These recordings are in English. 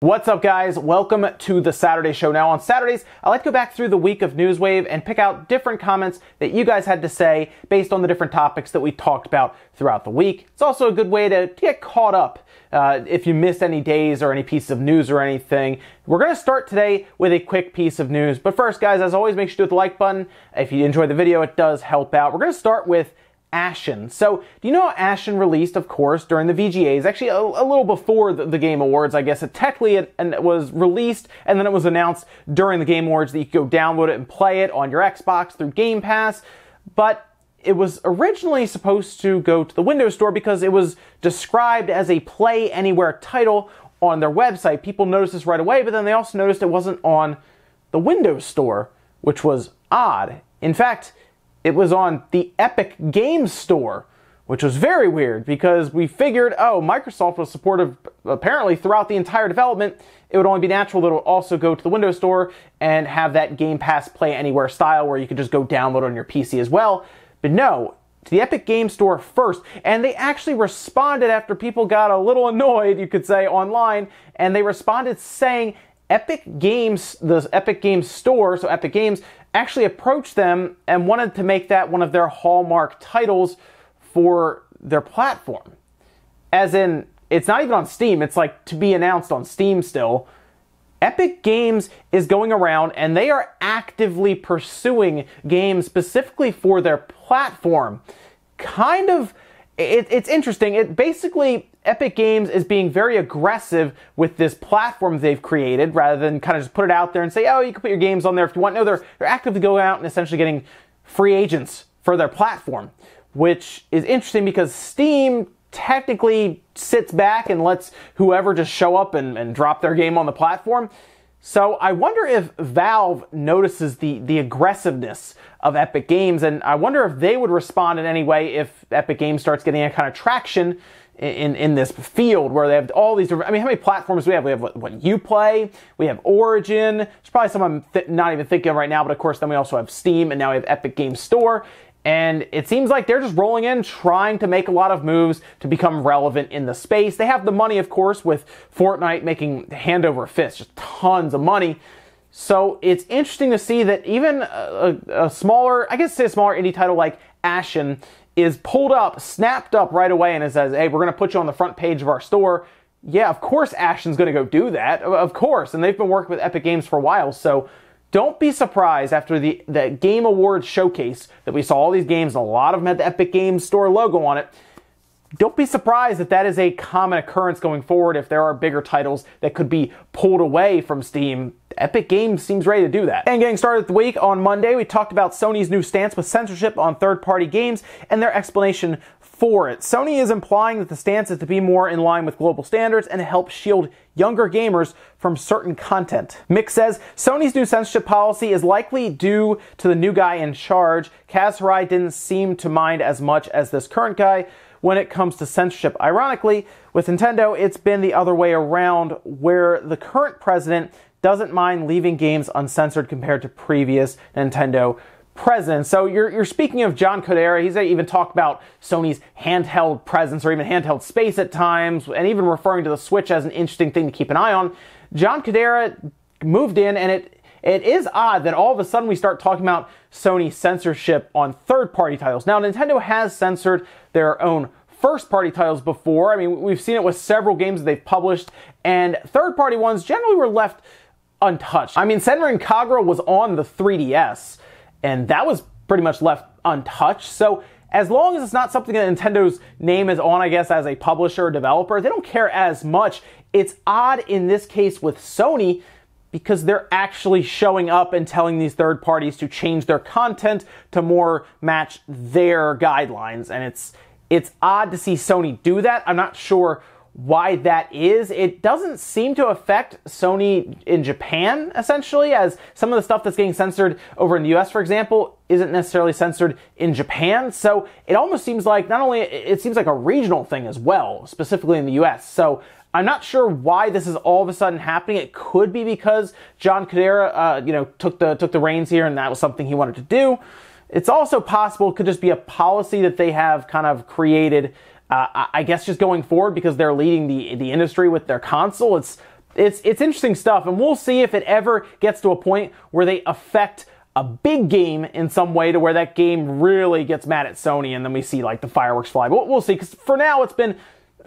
What's up, guys? Welcome to the Saturday show. Now, on Saturdays, I like to go back through the week of Newswave and pick out different comments that you guys had to say based on the different topics that we talked about throughout the week. It's also a good way to get caught up if you missed any days or any pieces of news or anything. We're going to start today with a quick piece of news. But first, guys, as always, make sure to hit the like button. If you enjoyed the video, it does help out. We're going to start with Ashen. So, do you know how Ashen released, of course, during the VGAs? Actually, a little before the Game Awards, I guess. It was released, and then it was announced during the Game Awards that you could go download it and play it on your Xbox through Game Pass. But it was originally supposed to go to the Windows Store because it was described as a Play Anywhere title on their website. People noticed this right away, but then they also noticed it wasn't on the Windows Store, which was odd. In fact, it was on the Epic Games Store, which was very weird because we figured, oh, Microsoft was supportive apparently throughout the entire development. It would only be natural that it would also go to the Windows Store and have that Game Pass Play Anywhere style where you could just go download on your PC as well. But no, to the Epic Games Store first. And they actually responded after people got a little annoyed, you could say, online, and they responded saying Epic Games, the Epic Games Store, so Epic Games, actually approached them and wanted to make that one of their hallmark titles for their platform. As in, it's not even on Steam, it's like to be announced on Steam still. Epic Games is going around and they are actively pursuing games specifically for their platform. It's interesting. Basically, Epic Games is being very aggressive with this platform they've created rather than kind of just put it out there and say, oh, you can put your games on there if you want. No, they're actively going out and essentially getting free agents for their platform, which is interesting because Steam technically sits back and lets whoever just show up and drop their game on the platform. So I wonder if Valve notices the aggressiveness of Epic Games, and I wonder if they would respond in any way if Epic Games starts getting a kind of traction in this field where they have all these different, I mean, how many platforms do we have? We have what Uplay, we have Origin, there's probably some I'm not even thinking of right now, but of course then we also have Steam, and now we have Epic Games Store. And it seems like they're just rolling in, trying to make a lot of moves to become relevant in the space. They have the money, of course, with Fortnite making hand over fist, just tons of money. So it's interesting to see that even a smaller, I guess a smaller indie title like Ashen is pulled up, snapped up right away, and it says, hey, we're going to put you on the front page of our store. Yeah, of course Ashen's going to go do that, of course. And they've been working with Epic Games for a while, so don't be surprised after the Game Awards showcase that we saw all these games, and a lot of them had the Epic Games Store logo on it. Don't be surprised that that is a common occurrence going forward if there are bigger titles that could be pulled away from Steam. Epic Games seems ready to do that. And getting started the week, on Monday, we talked about Sony's new stance with censorship on third-party games and their explanation for it. Sony is implying that the stance is to be more in line with global standards and help shield younger gamers from certain content. Mick says, Sony's new censorship policy is likely due to the new guy in charge. Kaz Hirai didn't seem to mind as much as this current guy when it comes to censorship. Ironically, with Nintendo, it's been the other way around, where the current president doesn't mind leaving games uncensored compared to previous Nintendo presidents. So you're speaking of John Kodera. He's even talked about Sony's handheld presence or even handheld space at times, and even referring to the Switch as an interesting thing to keep an eye on. John Kodera moved in, and it is odd that all of a sudden we start talking about Sony censorship on third-party titles. Now, Nintendo has censored their own first-party titles before. I mean, we've seen it with several games that they've published, and third-party ones generally were left untouched. I mean, Senran Kagura was on the 3DS, and that was pretty much left untouched. So as long as it's not something that Nintendo's name is on, I guess, as a publisher or developer, they don't care as much. It's odd in this case with Sony because they're actually showing up and telling these third parties to change their content to more match their guidelines. And it's odd to see Sony do that. I'm not sure why that is. It doesn't seem to affect Sony in Japan, essentially, as some of the stuff that's getting censored over in the US, for example, isn't necessarily censored in Japan. So it almost seems like it seems like a regional thing as well, specifically in the US. So I'm not sure why this is all of a sudden happening. It could be because John Kodera, took the reins here and that was something he wanted to do. It's also possible it could just be a policy that they have kind of created, I guess just going forward because they're leading the industry with their console. It's it's interesting stuff, and we'll see if it ever gets to a point where they affect a big game in some way to where that game really gets mad at Sony, and then we see like the fireworks fly. But we'll see, because for now it's been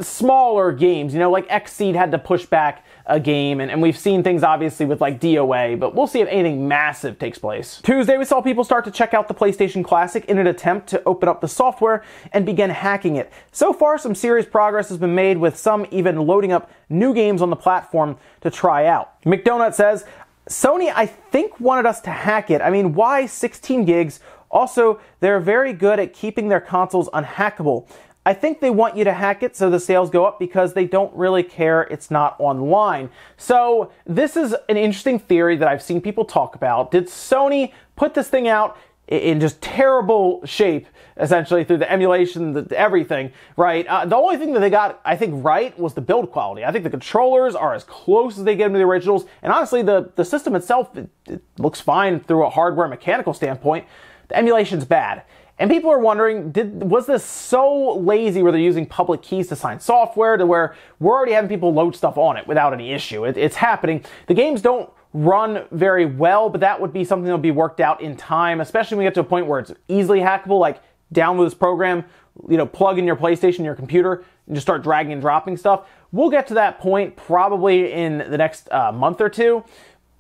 smaller games, you know, like Xseed had to push back a game, and we've seen things obviously with like DOA, but we'll see if anything massive takes place. Tuesday, we saw people start to check out the PlayStation Classic in an attempt to open up the software and begin hacking it. So far, some serious progress has been made, with some even loading up new games on the platform to try out. McDonut says, Sony, I think, wanted us to hack it. I mean, why 16 gigs? Also, they're very good at keeping their consoles unhackable. I think they want you to hack it so the sales go up because they don't really care it's not online. So this is an interesting theory that I've seen people talk about. Did Sony put this thing out in just terrible shape, essentially, through the emulation, everything, right? The only thing that they got, I think, right was the build quality. I think the controllers are as close as they get to the originals, and honestly, the system itself, it looks fine through a hardware mechanical standpoint. The emulation's bad. And people are wondering, was this so lazy where they're using public keys to sign software to where we're already having people load stuff on it without any issue? It's happening. The games don't run very well, but that would be something that will be worked out in time, especially when we get to a point where it's easily hackable, like download this program, you know, plug in your PlayStation, your computer, and just start dragging and dropping stuff. We'll get to that point probably in the next month or two.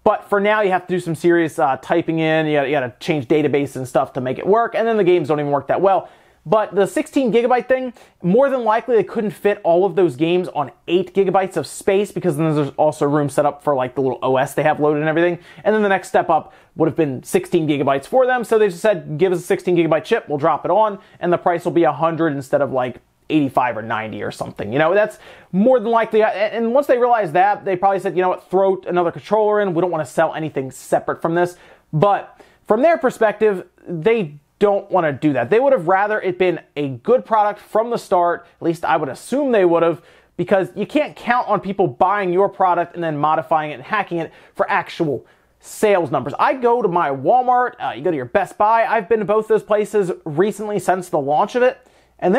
But for now, you have to do some serious typing in. You got to change database and stuff to make it work, and then the games don't even work that well. But the 16 gigabyte thing, more than likely they couldn't fit all of those games on 8 gigabytes of space, because then there's also room set up for like the little OS they have loaded and everything. And then the next step up would have been 16 gigabytes for them. So they just said, give us a 16 gigabyte chip, we'll drop it on, and the price will be 100 instead of like 85 or 90 or something. You know, that's more than likely. And once they realized that, they probably said, you know what, throw another controller in. We don't want to sell anything separate from this. But from their perspective, they don't want to do that. They would have rather it been a good product from the start. At least I would assume they would have, because you can't count on people buying your product and then modifying it and hacking it for actual sales numbers. I go to my Walmart, you go to your Best Buy. I've been to both those places recently since the launch of it, and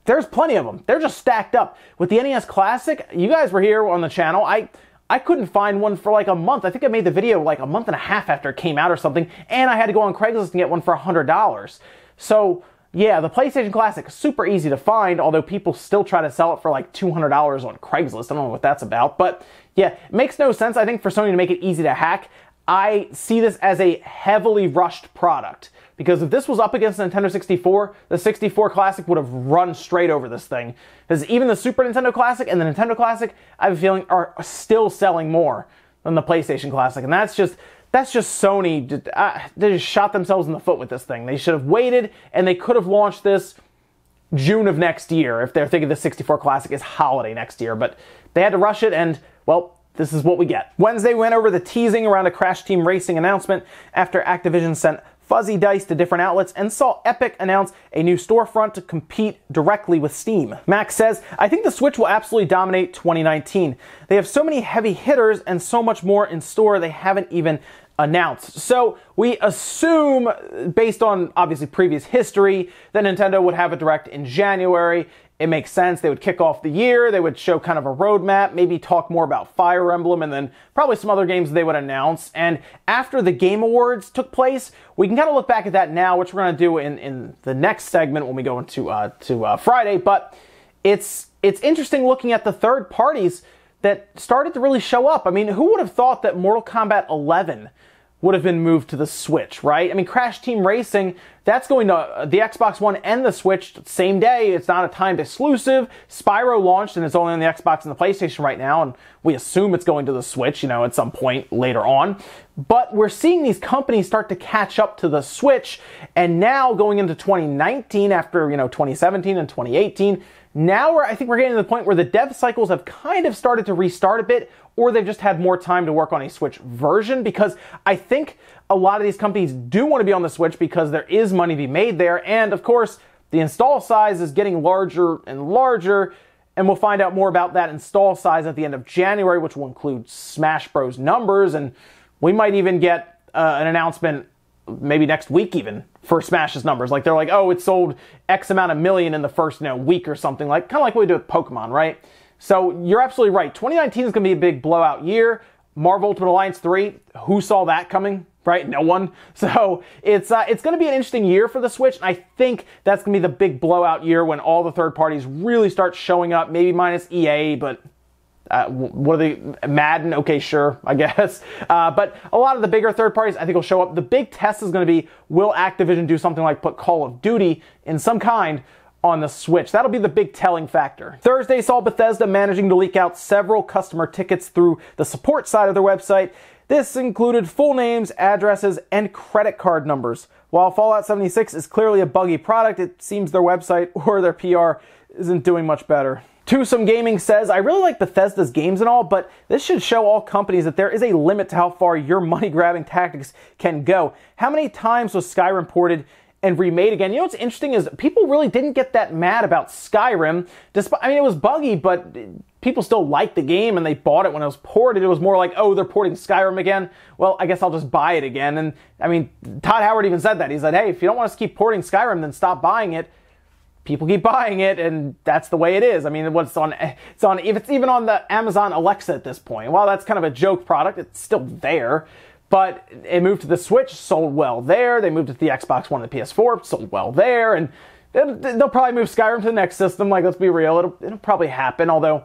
there's plenty of them. They're just stacked up. With the NES Classic, you guys were here on the channel. I couldn't find one for like a month. I think I made the video like a month and a half after it came out or something, and I had to go on Craigslist and get one for $100. So yeah, the PlayStation Classic is super easy to find, although people still try to sell it for like $200 on Craigslist. I don't know what that's about, but yeah, it makes no sense, I think, for Sony to make it easy to hack. I see this as a heavily rushed product, because if this was up against the Nintendo 64, the 64 Classic would have run straight over this thing. Because even the Super Nintendo Classic and the Nintendo Classic, I have a feeling, are still selling more than the PlayStation Classic. And that's just Sony. They just shot themselves in the foot with this thing. They should have waited, and they could have launched this June of next year if they're thinking the 64 Classic is holiday next year. But they had to rush it, and, well, this is what we get. Wednesday went over the teasing around a Crash Team Racing announcement after Activision sent fuzzy dice to different outlets and saw Epic announce a new storefront to compete directly with Steam. Max says, I think the Switch will absolutely dominate 2019. They have so many heavy hitters and so much more in store they haven't even announced. So we assume, based on obviously previous history, that Nintendo would have a direct in January. It makes sense. They would kick off the year. They would show kind of a roadmap, maybe talk more about Fire Emblem, and then probably some other games they would announce. And after the Game Awards took place, we can kind of look back at that now, which we're going to do in the next segment when we go into Friday. But it's interesting looking at the third parties that started to really show up. I mean, who would have thought that Mortal Kombat 11 would have been moved to the Switch, right? I mean, Crash Team Racing, that's going to the Xbox One and the Switch same day. It's not a timed exclusive. Spyro launched, and it's only on the Xbox and the PlayStation right now, and we assume it's going to the Switch, you know, at some point later on. But we're seeing these companies start to catch up to the Switch, and now going into 2019 after, 2017 and 2018, now I think we're getting to the point where the dev cycles have kind of started to restart a bit, or they've just had more time to work on a Switch version, because I think a lot of these companies do want to be on the Switch because there is money to be made there, and of course, the install size is getting larger and larger, and we'll find out more about that install size at the end of January, which will include Smash Bros. Numbers, and we might even get an announcement maybe next week even for Smash's numbers. Like, they're like, oh, it sold X amount of million in the first week or something, like kind of like what we do with Pokemon, right? So you're absolutely right. 2019 is going to be a big blowout year. Marvel Ultimate Alliance 3, who saw that coming? Right? No one. So it's going to be an interesting year for the Switch. And I think that's going to be the big blowout year when all the third parties really start showing up, maybe minus EA, but what are they? Madden? Okay, sure, I guess. But a lot of the bigger third parties I think will show up. The big test is going to be, will Activision do something like put Call of Duty in some kind on the Switch? That'll be the big telling factor. Thursday saw Bethesda managing to leak out several customer tickets through the support side of their website. This included full names, addresses, and credit card numbers. While Fallout 76 is clearly a buggy product, it seems their website or their PR isn't doing much better. Twosome Gaming says, I really like Bethesda's games and all, but this should show all companies that there is a limit to how far your money-grabbing tactics can go. How many times was Skyrim ported and remade again? You know what's interesting is people really didn't get that mad about Skyrim. I mean, it was buggy, but people still liked the game and they bought it when it was ported. It was more like, oh, they're porting Skyrim again. Well, I guess I'll just buy it again. And I mean, Todd Howard even said that. He said, hey, if you don't want us to keep porting Skyrim, then stop buying it. People keep buying it, and that's the way it is. I mean, if it's even on the Amazon Alexa at this point. While that's kind of a joke product, it's still there. But it moved to the Switch, sold well there. They moved it to the Xbox One and the PS4, sold well there. And they'll probably move Skyrim to the next system. Like, let's be real, it'll probably happen. Although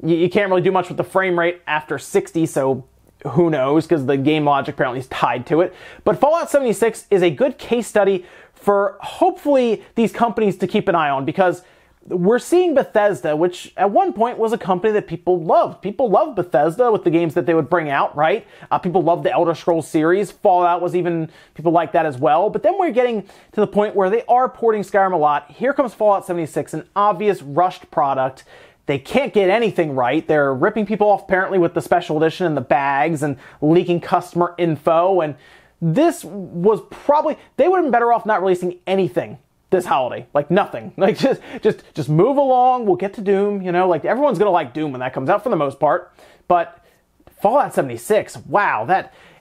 you can't really do much with the frame rate after 60, so who knows? Because the game logic apparently is tied to it. But Fallout 76 is a good case study for hopefully these companies to keep an eye on, because we're seeing Bethesda, which at one point was a company that people loved. People loved Bethesda with the games that they would bring out, right? People loved the Elder Scrolls series. Fallout was even, people like that as well. But then we're getting to the point where they are porting Skyrim a lot. Here comes Fallout 76, an obvious rushed product. They can't get anything right. They're ripping people off apparently with the special edition and the bags and leaking customer info. And this was probably, they would have been better off not releasing anything this holiday. Like nothing. Like just move along. We'll get to Doom, you know, like everyone's going to like Doom when that comes out for the most part. But Fallout 76, wow,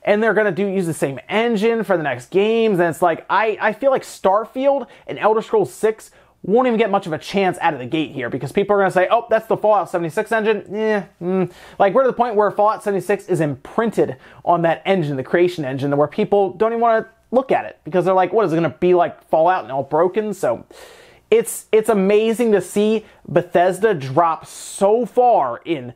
and they're going to use the same engine for the next games. And it's like, I feel like Starfield and Elder Scrolls 6 won't even get much of a chance out of the gate here, because people are going to say, oh, that's the Fallout 76 engine. Like, we're to the point where Fallout 76 is imprinted on that engine, the creation engine, where people don't even want to look at it, because they're like, what is it going to be like Fallout and all broken? So it's amazing to see Bethesda drop so far in,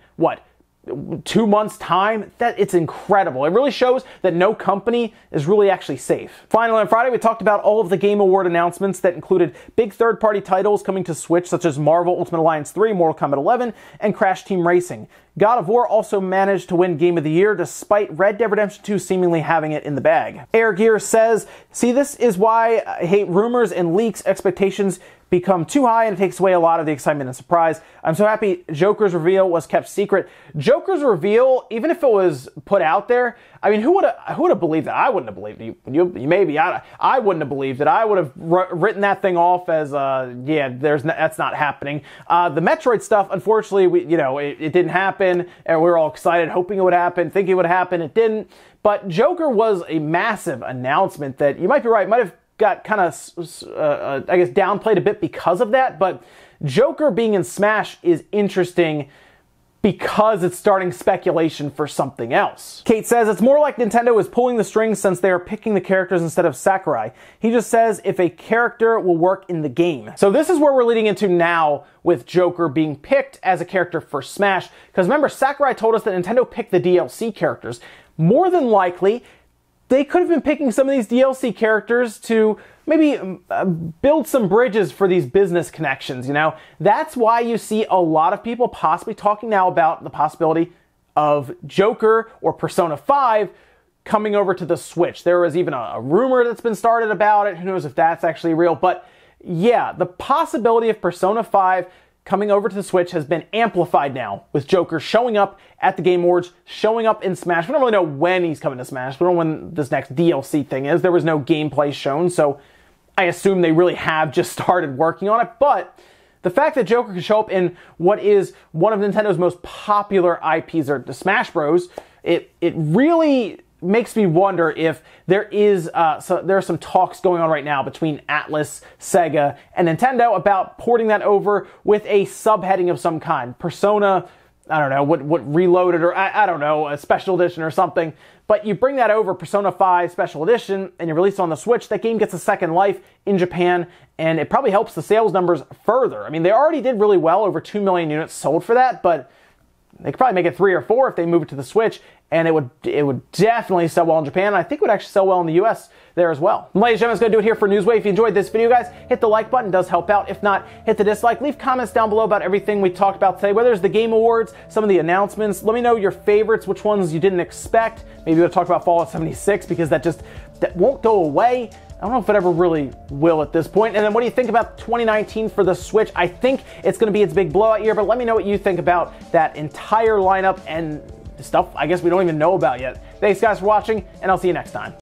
2 months' time. That it's incredible. It really shows that no company is really actually safe. Finally, on Friday, we talked about all of the Game Award announcements that included big third-party titles coming to Switch, such as Marvel Ultimate Alliance 3, Mortal Kombat 11, and Crash Team Racing. God of War also managed to win Game of the Year, despite Red Dead Redemption 2 seemingly having it in the bag. Air Gear says, see, this is why I hate rumors and leaks. Expectations become too high and it takes away a lot of the excitement and surprise. I'm so happy Joker's reveal was kept secret. Joker's reveal, even if it was put out there, I mean, who would have believed that? I wouldn't have believed it. You maybe. I wouldn't have believed it. I would have written that thing off as, that's not happening. The Metroid stuff, unfortunately, it didn't happen, and we were all excited, hoping it would happen, thinking it would happen. It didn't. But Joker was a massive announcement that, you might be right, might have got kind of, downplayed a bit because of that. But Joker being in Smash is interesting because it's starting speculation for something else. Kate says, it's more like Nintendo is pulling the strings since they are picking the characters instead of Sakurai. He just says if a character will work in the game. So this is where we're leading into now with Joker being picked as a character for Smash. Because remember, Sakurai told us that Nintendo picked the DLC characters. More than likely, they could have been picking some of these DLC characters to maybe build some bridges for these business connections, you know? That's why you see a lot of people possibly talking now about the possibility of Joker or Persona 5 coming over to the Switch. There was even a rumor that's been started about it. Who knows if that's actually real? But yeah, the possibility of Persona 5 coming over to the Switch has been amplified now, with Joker showing up at the Game Awards, showing up in Smash. We don't really know when he's coming to Smash. We don't know when this next DLC thing is. There was no gameplay shown, so I assume they really have just started working on it. But the fact that Joker can show up in what is one of Nintendo's most popular IPs, or the Smash Bros., it really makes me wonder if there are some talks going on right now between Atlas, Sega, and Nintendo about porting that over with a subheading of some kind. Persona, I don't know, what Reloaded, or I don't know, a special edition or something. But you bring that over, Persona 5 Special Edition, and you release it on the Switch, that game gets a second life in Japan, and it probably helps the sales numbers further. I mean, they already did really well, over 2 million units sold for that, but they could probably make it 3 or 4 if they move it to the Switch, and it would definitely sell well in Japan. I think it would actually sell well in the US there as well. And ladies and gentlemen, that's going to do it here for Newswave. If you enjoyed this video, guys, hit the like button. It does help out. If not, hit the dislike. Leave comments down below about everything we talked about today, whether it's the Game Awards, some of the announcements. Let me know your favorites, which ones you didn't expect. Maybe we'll talk about Fallout 76 because that won't go away. I don't know if it ever really will at this point. And then what do you think about 2019 for the Switch? I think it's going to be its big blowout year, but let me know what you think about that entire lineup and stuff I guess we don't even know about yet. Thanks guys for watching, and I'll see you next time.